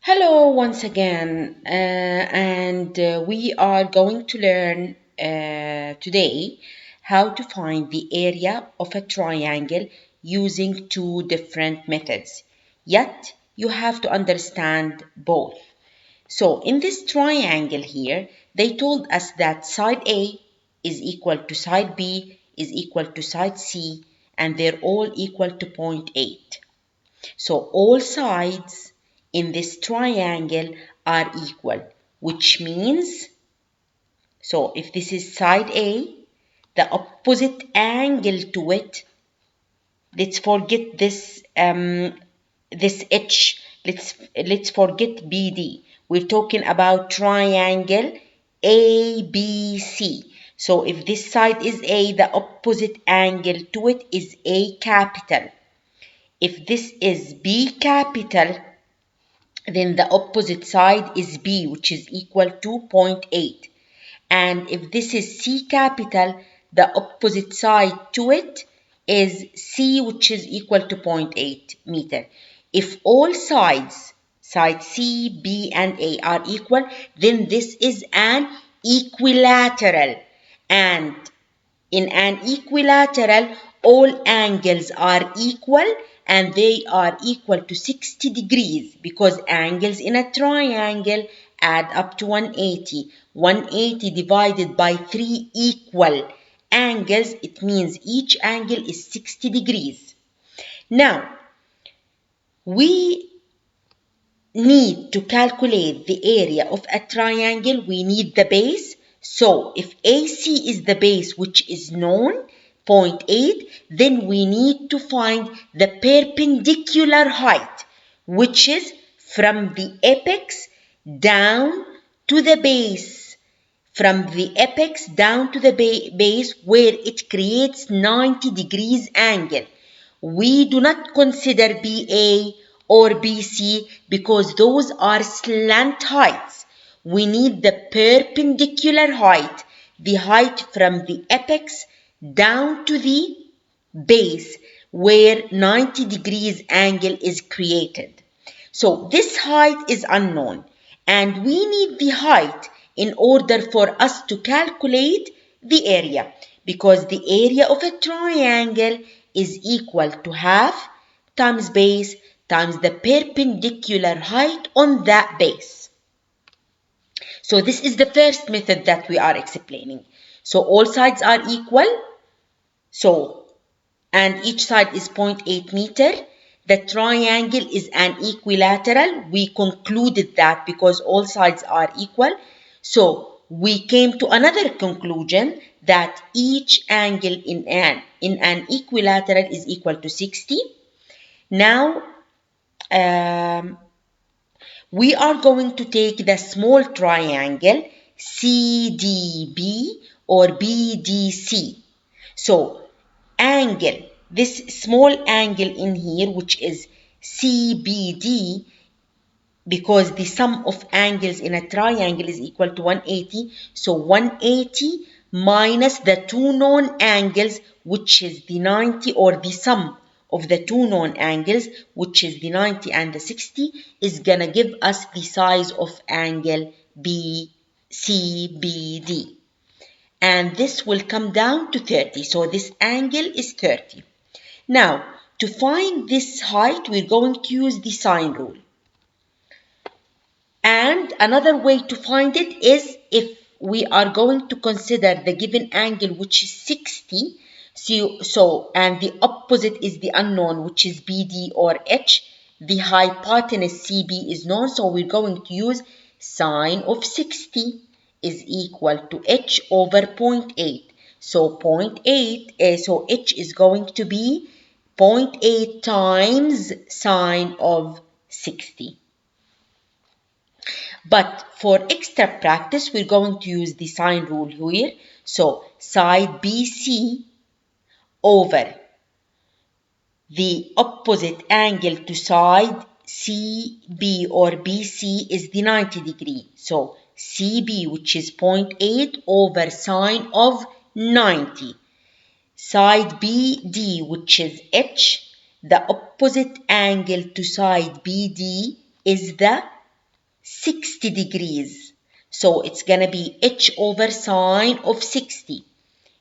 Hello once again, and we are going to learn today how to find the area of a triangle using two different methods. Yet you have to understand both. So in this triangle here, they told us that side A is equal to side B is equal to side C, and they're all equal to 0.8. So all sides in this triangle are equal, which means, so if this is side A, the opposite angle to it, let's forget this H, let's forget BD. We're talking about triangle ABC. So if this side is A, the opposite angle to it is A capital. If this is B capital, then the opposite side is B, which is equal to 0.8. And if this is C capital, the opposite side to it is C, which is equal to 0.8 meter. If all sides, side C, B, and A are equal, then this is an equilateral. And in an equilateral, all angles are equal and they are equal to 60 degrees because angles in a triangle add up to 180. 180 divided by 3 equal angles, it means each angle is 60 degrees. Now, we need to calculate the area of a triangle. We need the base. So if AC is the base, which is known, 0.8, then we need to find the perpendicular height, which is from the apex down to the base. From the apex down to the base where it creates 90 degrees angle. We do not consider BA or BC because those are slant heights. We need the perpendicular height, the height from the apex down to the base where 90 degrees angle is created. So this height is unknown and we need the height in order for us to calculate the area, because the area of a triangle is equal to half times base times the perpendicular height on that base. So this is the first method that we are explaining. So all sides are equal. And each side is 0.8 meter. The triangle is an equilateral. We concluded that because all sides are equal. So we came to another conclusion that each angle in an equilateral is equal to 60. Now, we are going to take the small triangle CDB or BDC. So this small angle in here, which is CBD, because the sum of angles in a triangle is equal to 180. So 180 minus the two known angles, which is the 90, or the sum of the two known angles, which is the 90 and the 60, is going to give us the size of angle BCBD. And this will come down to 30. So this angle is 30. Now, to find this height, we're going to use the sine rule. And another way to find it is if we are going to consider the given angle, which is 60. And the opposite is the unknown, which is BD or H. The hypotenuse CB is known, so we're going to use sine of 60 is equal to H over 0.8. So 0.8, so H is going to be 0.8 times sine of 60. But for extra practice, we're going to use the sine rule here. So side BC over the opposite angle to side CB or BC is the 90 degree. So CB, which is 0.8 over sine of 90. Side BD, which is H, the opposite angle to side BD is the 60 degrees. So it's going to be h over sine of 60.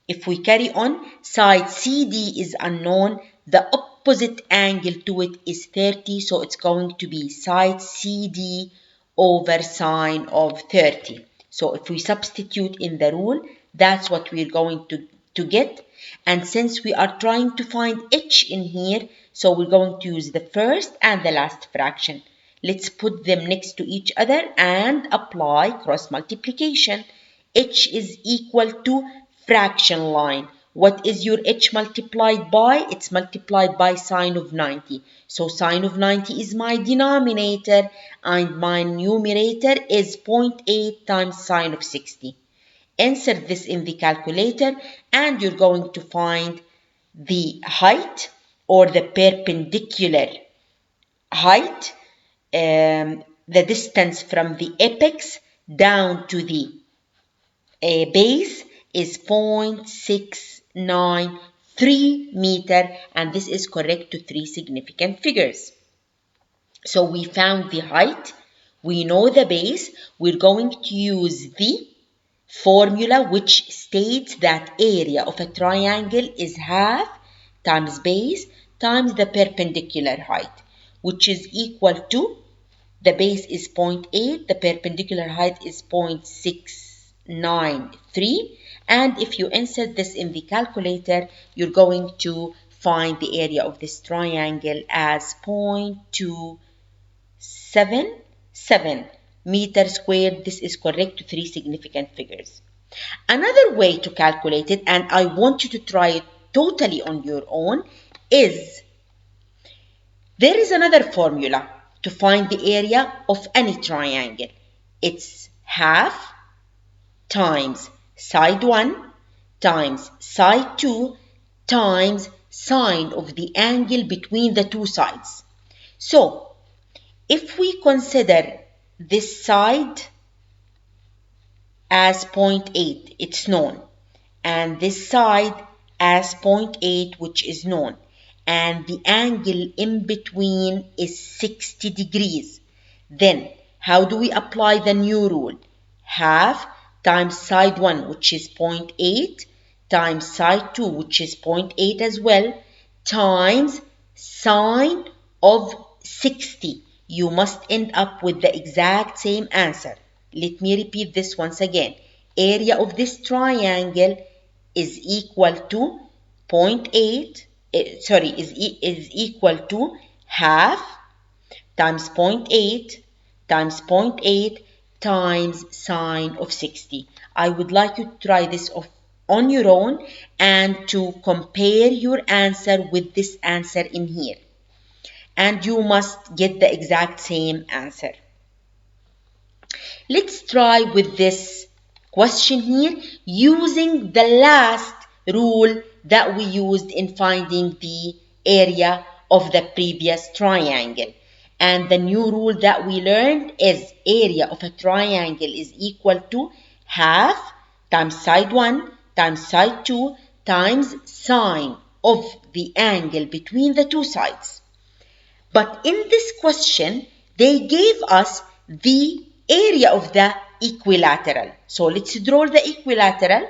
If we carry on, side CD is unknown. The opposite angle to it is 30. So it's going to be side CD over sine of 30. So if we substitute in the rule, that's what we're going to get. And since we are trying to find h in here, so we're going to use the first and the last fraction. Let's put them next to each other and apply cross multiplication. H is equal to fraction line. What is your h multiplied by? It's multiplied by sine of 90. So sine of 90 is my denominator and my numerator is 0.8 times sine of 60. Insert this in the calculator and you're going to find the height or the perpendicular height, the distance from the apex down to the base is 0.693 meter, and this is correct to 3 significant figures. So we found the height, we know the base, we're going to use the formula which states that area of a triangle is half times base times the perpendicular height, which is equal to, the base is 0.8, the perpendicular height is 0.693, and if you insert this in the calculator, you're going to find the area of this triangle as 0.277 meter squared. This is correct to 3 significant figures. Another way to calculate it, and I want you to try it totally on your own, is there is another formula to find the area of any triangle. It's half times side 1 times side 2 times sine of the angle between the two sides. So, if we consider this side as 0.8, it's known, and this side as 0.8, which is known, and the angle in between is 60 degrees. Then, how do we apply the new rule? Half times side 1, which is 0.8, times side 2, which is 0.8 as well, times sine of 60. You must end up with the exact same answer. Let me repeat this once again. Area of this triangle is equal to 0.8, is equal to half times 0.8 times 0.8 times sine of 60. I would like you to try this on your own and to compare your answer with this answer in here. And you must get the exact same answer. Let's try with this question here using the last rule that we used in finding the area of the previous triangle. And the new rule that we learned is area of a triangle is equal to half times side 1 times side 2 times sine of the angle between the two sides. But in this question, they gave us the area of the equilateral. So let's draw the equilateral.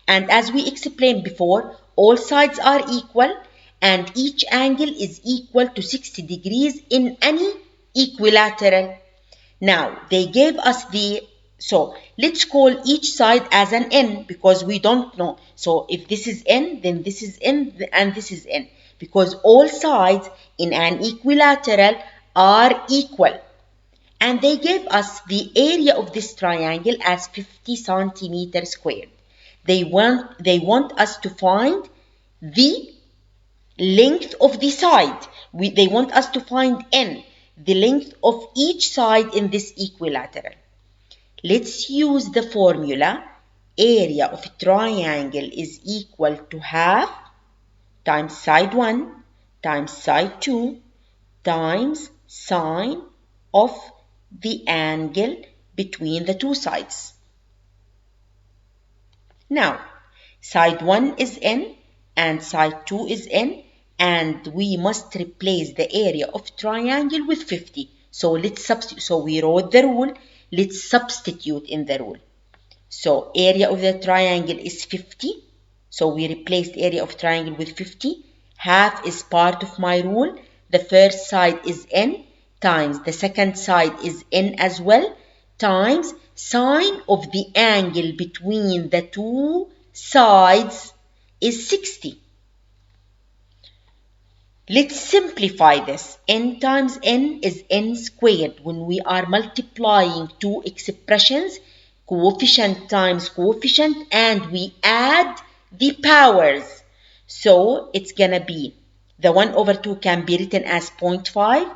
And as we explained before, all sides are equal and each angle is equal to 60 degrees in any equilateral. Now, they gave us so let's call each side as an n because we don't know. So if this is n, then this is n and this is n, because all sides in an equilateral are equal. And they gave us the area of this triangle as 50 centimeters squared. They want us to find the length of the side. They want us to find n, the length of each side in this equilateral. Let's use the formula. Area of a triangle is equal to half times side 1 times side 2 times sine of the angle between the two sides. Now, side 1 is n and side 2 is n, and we must replace the area of triangle with 50. So let's substitute. So we wrote the rule. Let's substitute in the rule. So area of the triangle is 50. So we replaced area of triangle with 50. Half is part of my rule. The first side is n times the second side is n as well, times sine of the angle between the two sides is 60. Let's simplify this. N times n is n squared. When we are multiplying two expressions, coefficient times coefficient, and we add the powers. So it's going to be, the 1 over 2 can be written as 0.5,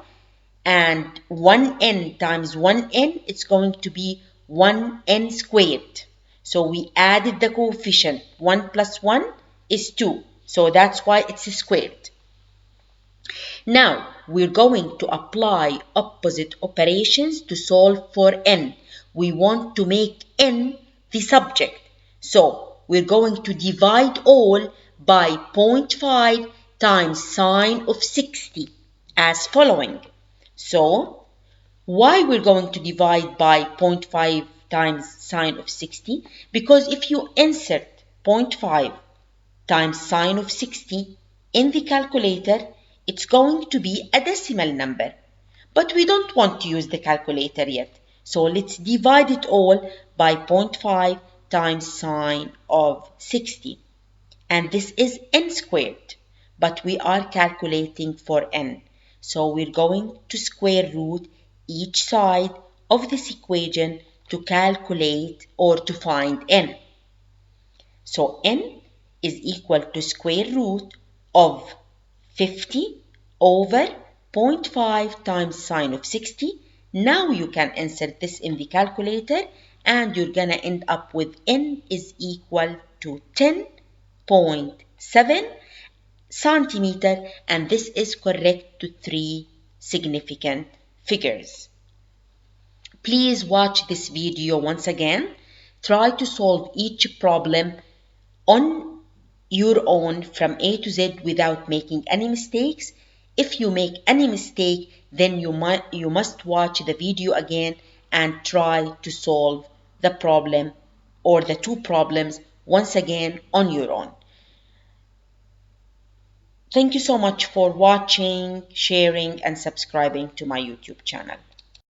and 1n times 1n, it's going to be 1n squared. So we added the coefficient. 1 plus 1 is 2. So that's why it's squared. Now, we're going to apply opposite operations to solve for n. We want to make n the subject. So, we're going to divide all by 0.5 times sine of 60 as following. So, why we're going to divide by 0.5 times sine of 60? Because if you insert 0.5 times sine of 60 in the calculator, it's going to be a decimal number. But we don't want to use the calculator yet. So let's divide it all by 0.5 times sine of 60. And this is n squared. But we are calculating for n. So we're going to square root each side of this equation to calculate or to find n. So n is equal to square root of 50 over 0.5 times sine of 60. Now you can insert this in the calculator and you're going to end up with n is equal to 10.7 centimeter, and this is correct to 3 significant figures. Please watch this video once again. Try to solve each problem on your own from A to Z without making any mistakes. If you make any mistake, then you must watch the video again and try to solve the problem or the two problems once again on your own. Thank you so much for watching, sharing, and subscribing to my YouTube channel.